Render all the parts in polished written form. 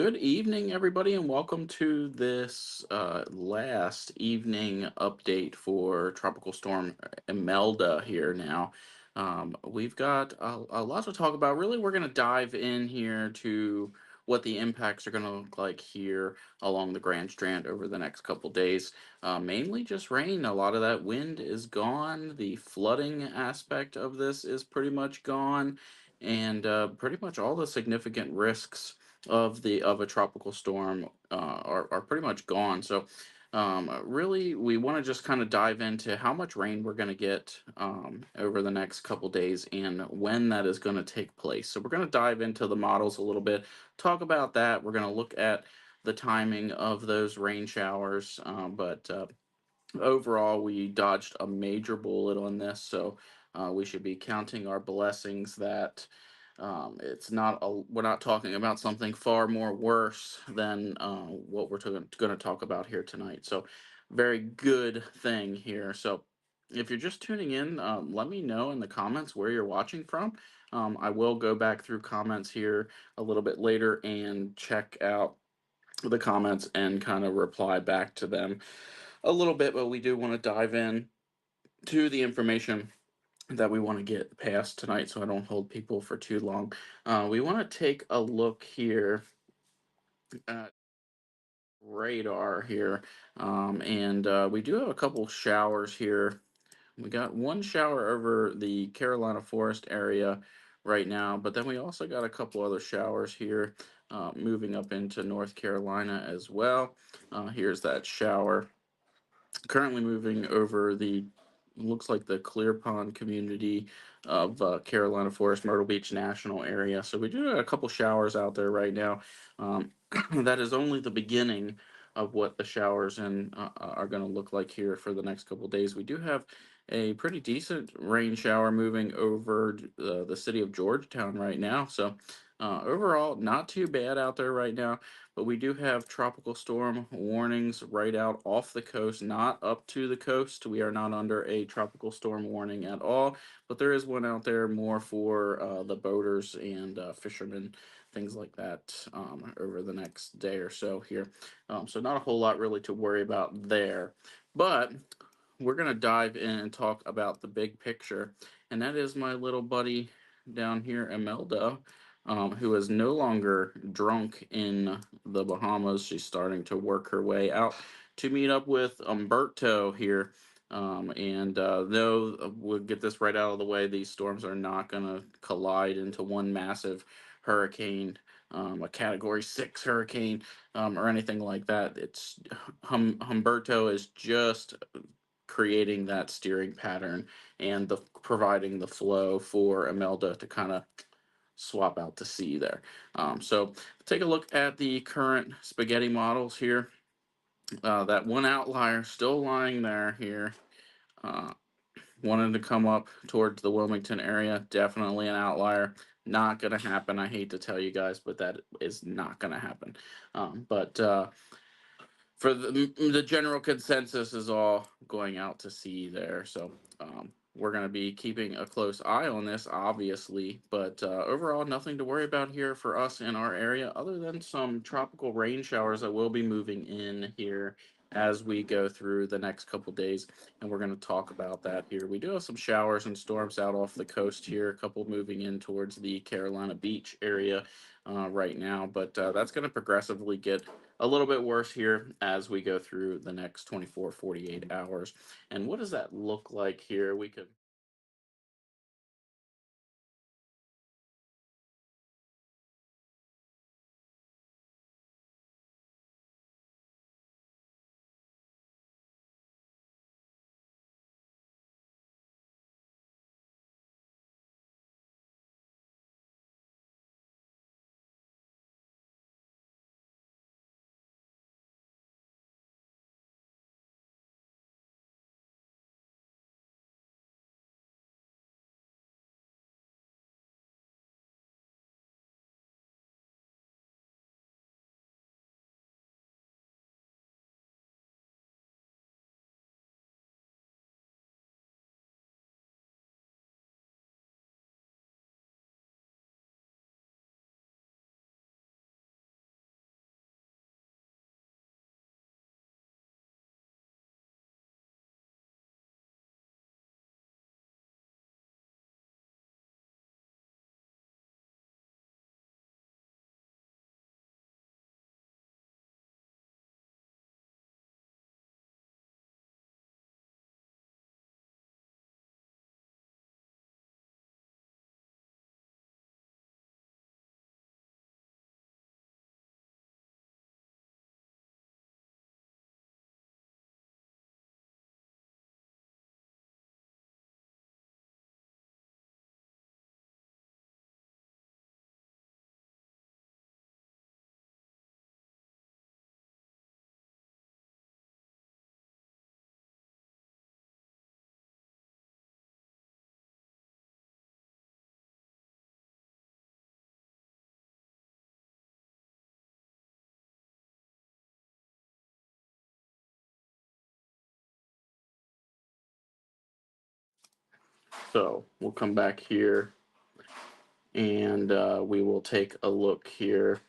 Good evening, everybody, and welcome to this last evening update for Tropical Storm Imelda here now. We've got a lot to talk about. Really, we're going to dive in here to what the impacts are going to look like here along the Grand Strand over the next couple days. Mainly just rain. A lot of that wind is gone. The flooding aspect of this is pretty much gone. And pretty much all the significant risks of a tropical storm are pretty much gone. So really, we want to just kind of dive into how much rain we're going to get over the next couple days and when that is going to take place. So we're going to dive into the models a little bit, talk about that. We're going to look at the timing of those rain showers, but overall, we dodged a major bullet on this, so we should be counting our blessings that it's not we're not talking about something far more worse than what we're going to talk about here tonight. So, very good thing here. So, if you're just tuning in, let me know in the comments where you're watching from. I will go back through comments here a little bit later and check out the comments and kind of reply back to them a little bit, but we do want to dive in to the information that we want to get past tonight so I don't hold people for too long. We want to take a look here at radar here, and we do have a couple showers here. We got one shower over the Carolina Forest area right now, but then we also got a couple other showers here moving up into North Carolina as well. Here's that shower currently moving over the looks like the Clear Pond community of Carolina Forest, Myrtle Beach National area. So we do have a couple showers out there right now. Um, that is only the beginning of what the showers are going to look like here for the next couple days. We do have a pretty decent rain shower moving over the city of Georgetown right now. So overall, not too bad out there right now. But we do have tropical storm warnings right out off the coast, not up to the coast. We are not under a tropical storm warning at all, but there is one out there more for the boaters and fishermen, things like that, over the next day or so here. So not a whole lot really to worry about there. But we're going to dive in and talk about the big picture, and that is my little buddy down here, Imelda, who is no longer drunk in the Bahamas. She's starting to work her way out to meet up with Umberto here. And though we'll get this right out of the way, these storms are not going to collide into one massive hurricane, a Category 6 hurricane, or anything like that. It's Humberto is just creating that steering pattern and providing the flow for Imelda to kind of swap out to sea there. So take a look at the current spaghetti models here. That one outlier still lying there here. Uh, Wanted to come up towards the Wilmington area. Definitely an outlier. Not going to happen. I hate to tell you guys, but that is not going to happen. But for the general consensus is all going out to sea there. So we're going to be keeping a close eye on this, obviously, but overall, nothing to worry about here for us in our area, other than some tropical rain showers that will be moving in here as we go through the next couple days, and we're going to talk about that here. We do have some showers and storms out off the coast here, a couple moving in towards the Carolina Beach area right now, but that's going to progressively get a little bit worse here as we go through the next 24, 48 hours. And what does that look like here? We could So we'll come back here and we will take a look here.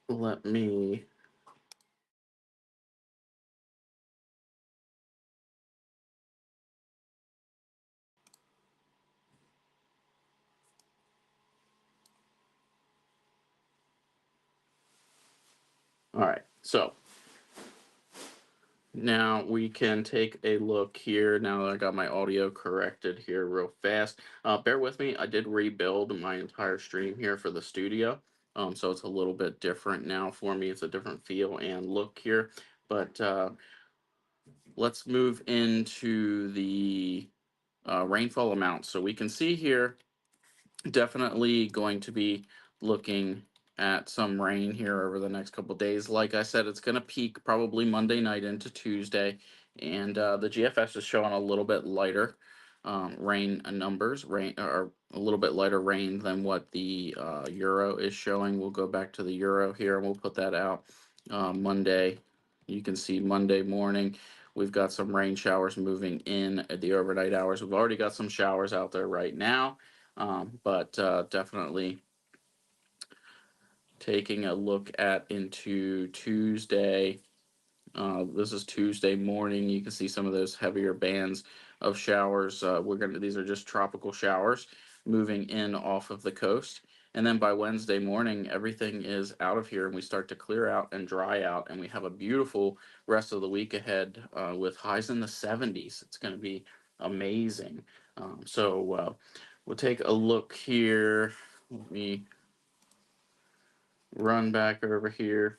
Let me. All right. So now we can take a look here. Now that I got my audio corrected here real fast. Bear with me. I did rebuild my entire stream here for the studio. So it's a little bit different now for me. It's a different feel and look here. But let's move into the rainfall amounts. So we can see here, definitely going to be looking at some rain here over the next couple days. Like I said, it's going to peak probably Monday night into Tuesday, and the GFS is showing a little bit lighter rain numbers, rain or a little bit lighter rain than what the Euro is showing. We'll go back to the Euro here, and we'll put that out Monday. You can see Monday morning. We've got some rain showers moving in at the overnight hours. We've already got some showers out there right now. But definitely taking a look at into Tuesday. This is Tuesday morning. You can see some of those heavier bands of showers. These are just tropical showers moving in off of the coast. And then by Wednesday morning, everything is out of here and we start to clear out and dry out. And we have a beautiful rest of the week ahead with highs in the 70s. It's going to be amazing. We'll take a look here. Let me run back over here.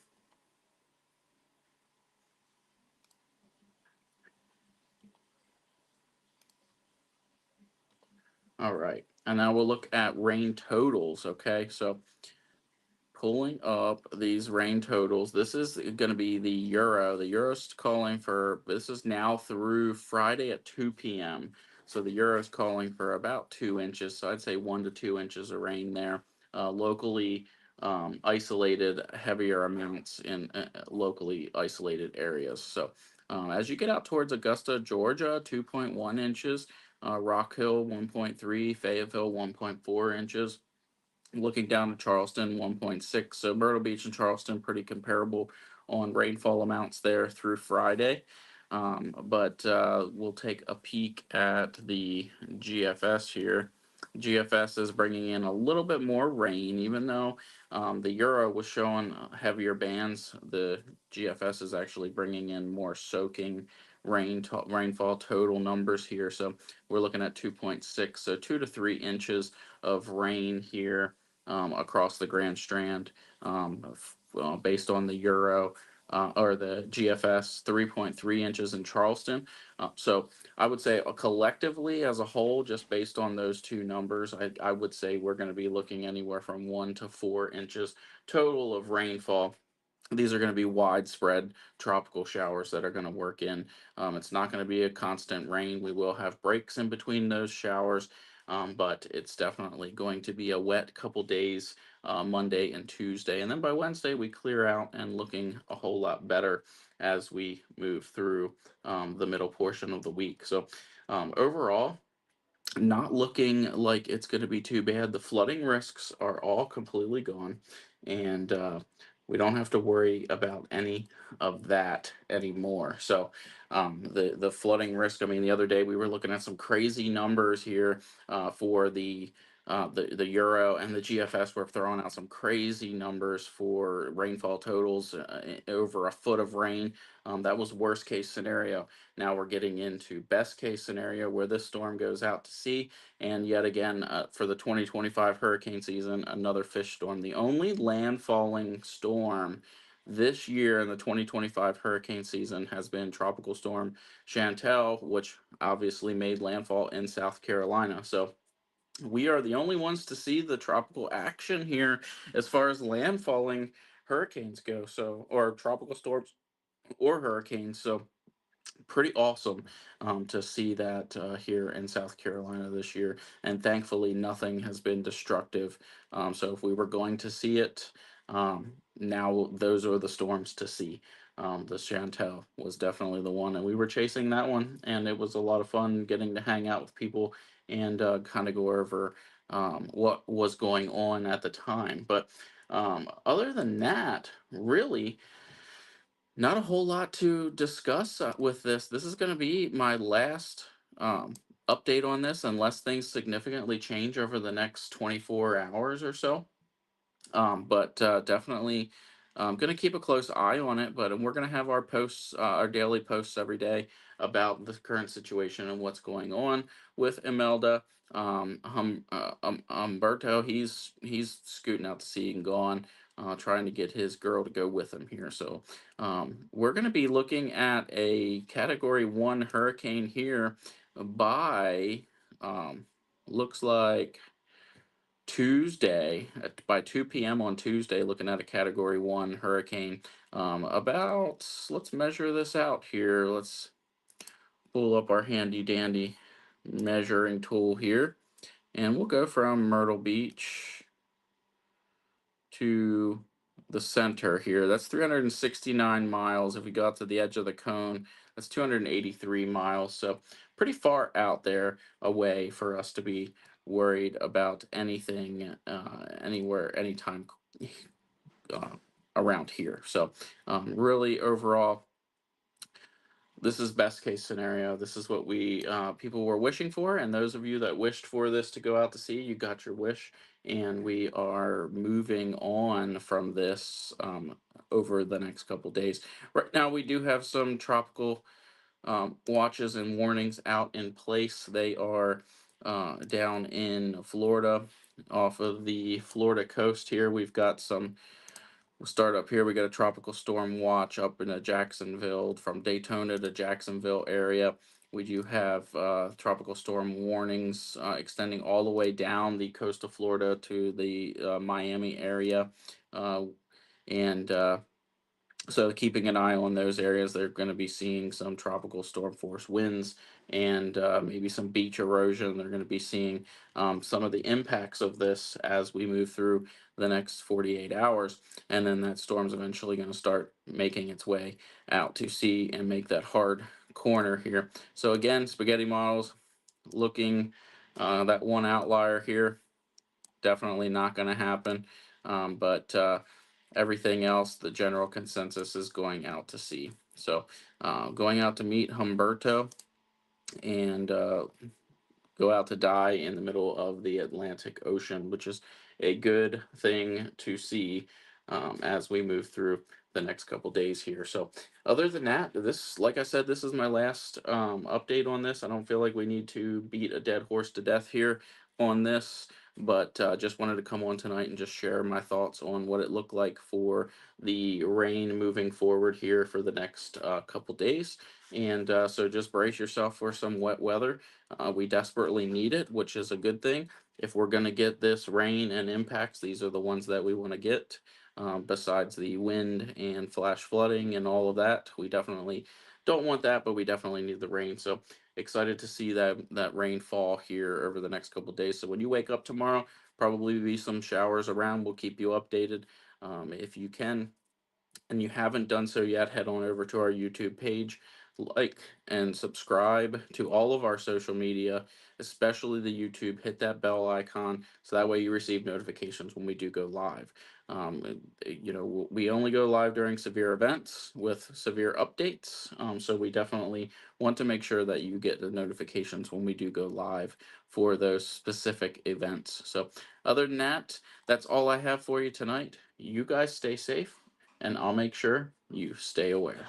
All right. And now we'll look at rain totals. Okay. So pulling up these rain totals. This is going to be the Euro. The Euro's calling for, this is now through Friday at 2 p.m. So the Euro's calling for about 2 inches. So I'd say 1 to 2 inches of rain there. Locally isolated, heavier amounts in locally isolated areas. So as you get out towards Augusta, Georgia, 2.1 inches. Rock Hill, 1.3. Fayetteville, 1.4 inches. Looking down at Charleston, 1.6. So Myrtle Beach and Charleston pretty comparable on rainfall amounts there through Friday. But we'll take a peek at the GFS here. GFS is bringing in a little bit more rain, even though the Euro was showing heavier bands. The GFS is actually bringing in more soaking rainfall total numbers here. So we're looking at 2.6, so 2 to 3 inches of rain here across the Grand Strand, based on the Euro or the GFS, 3.3 inches in Charleston. So I would say collectively as a whole, just based on those two numbers, I would say we're going to be looking anywhere from 1 to 4 inches total of rainfall. These are going to be widespread tropical showers that are going to work in. It's not going to be a constant rain. We will have breaks in between those showers, but it's definitely going to be a wet couple days, Monday and Tuesday. And then by Wednesday, we clear out and looking a whole lot better as we move through the middle portion of the week. So overall, not looking like it's going to be too bad. The flooding risks are all completely gone, and we don't have to worry about any of that anymore. So, the flooding risk. I mean, the other day we were looking at some crazy numbers here for the Euro and the GFS were throwing out some crazy numbers for rainfall totals over a foot of rain. That was worst case scenario. Now we're getting into best case scenario where this storm goes out to sea. And yet again, for the 2025 hurricane season, another fish storm. The only landfalling storm this year in the 2025 hurricane season has been Tropical Storm Chantel, which obviously made landfall in South Carolina. So we are the only ones to see the tropical action here as far as landfalling hurricanes go. So, or tropical storms or hurricanes. So pretty awesome to see that here in South Carolina this year. And thankfully, nothing has been destructive. So if we were going to see it, now those are the storms to see. The Chantel was definitely the one, and we were chasing that one, and it was a lot of fun getting to hang out with people and kind of go over what was going on at the time. But other than that, really, not a whole lot to discuss with this. This is going to be my last um, update on this, unless things significantly change over the next 24 hours or so. But definitely going to keep a close eye on it. But we're going to have our posts, our daily posts every day about the current situation and what's going on with Imelda. Umberto, he's scooting out to sea and gone, trying to get his girl to go with him here. So we're going to be looking at a Category 1 hurricane here by looks like Tuesday by 2 p.m. on Tuesday, looking at a Category 1 hurricane. Let's measure this out here. Let's pull up our handy dandy measuring tool here, and we'll go from Myrtle Beach to the center here. That's 369 miles. If we got to the edge of the cone, that's 283 miles. So pretty far out there away for us to be worried about anything, anywhere, anytime uh, around here. So really overall, this is best case scenario. This is what we people were wishing for, and those of you that wished for this to go out to sea, you got your wish, and we are moving on from this over the next couple days. Right now, we do have some tropical watches and warnings out in place. They are down in Florida, off of the Florida coast here. We've got some. We'll start up here. We got a tropical storm watch up in Jacksonville, from Daytona to Jacksonville area. We do have tropical storm warnings extending all the way down the coast of Florida to the Miami area. And So keeping an eye on those areas, they're going to be seeing some tropical storm force winds and maybe some beach erosion. They're going to be seeing some of the impacts of this as we move through the next 48 hours. And then that storm's eventually going to start making its way out to sea and make that hard corner here. So again, spaghetti models looking that one outlier here, definitely not going to happen. But Everything else, the general consensus is going out to sea. So going out to meet Humberto and go out to die in the middle of the Atlantic Ocean, which is a good thing to see as we move through the next couple days here. So other than that, this, like I said, this is my last update on this. I don't feel like we need to beat a dead horse to death here on this, but just wanted to come on tonight and just share my thoughts on what it looked like for the rain moving forward here for the next couple days. And so just brace yourself for some wet weather. We desperately need it, which is a good thing. If we're going to get this rain and impacts, these are the ones that we want to get. Besides the wind and flash flooding and all of that, we definitely don't want that, but we definitely need the rain. So excited to see that rainfall here over the next couple of days. So when you wake up tomorrow, probably be some showers around. We'll keep you updated. If you can, and you haven't done so yet, head on over to our YouTube page, like and subscribe to all of our social media, especially the YouTube. Hit that bell icon so that way you receive notifications when we do go live. We only go live during severe events with severe updates. So we definitely want to make sure that you get the notifications when we do go live for those specific events. So other than that, that's all I have for you tonight. You guys stay safe, and I'll make sure you stay aware.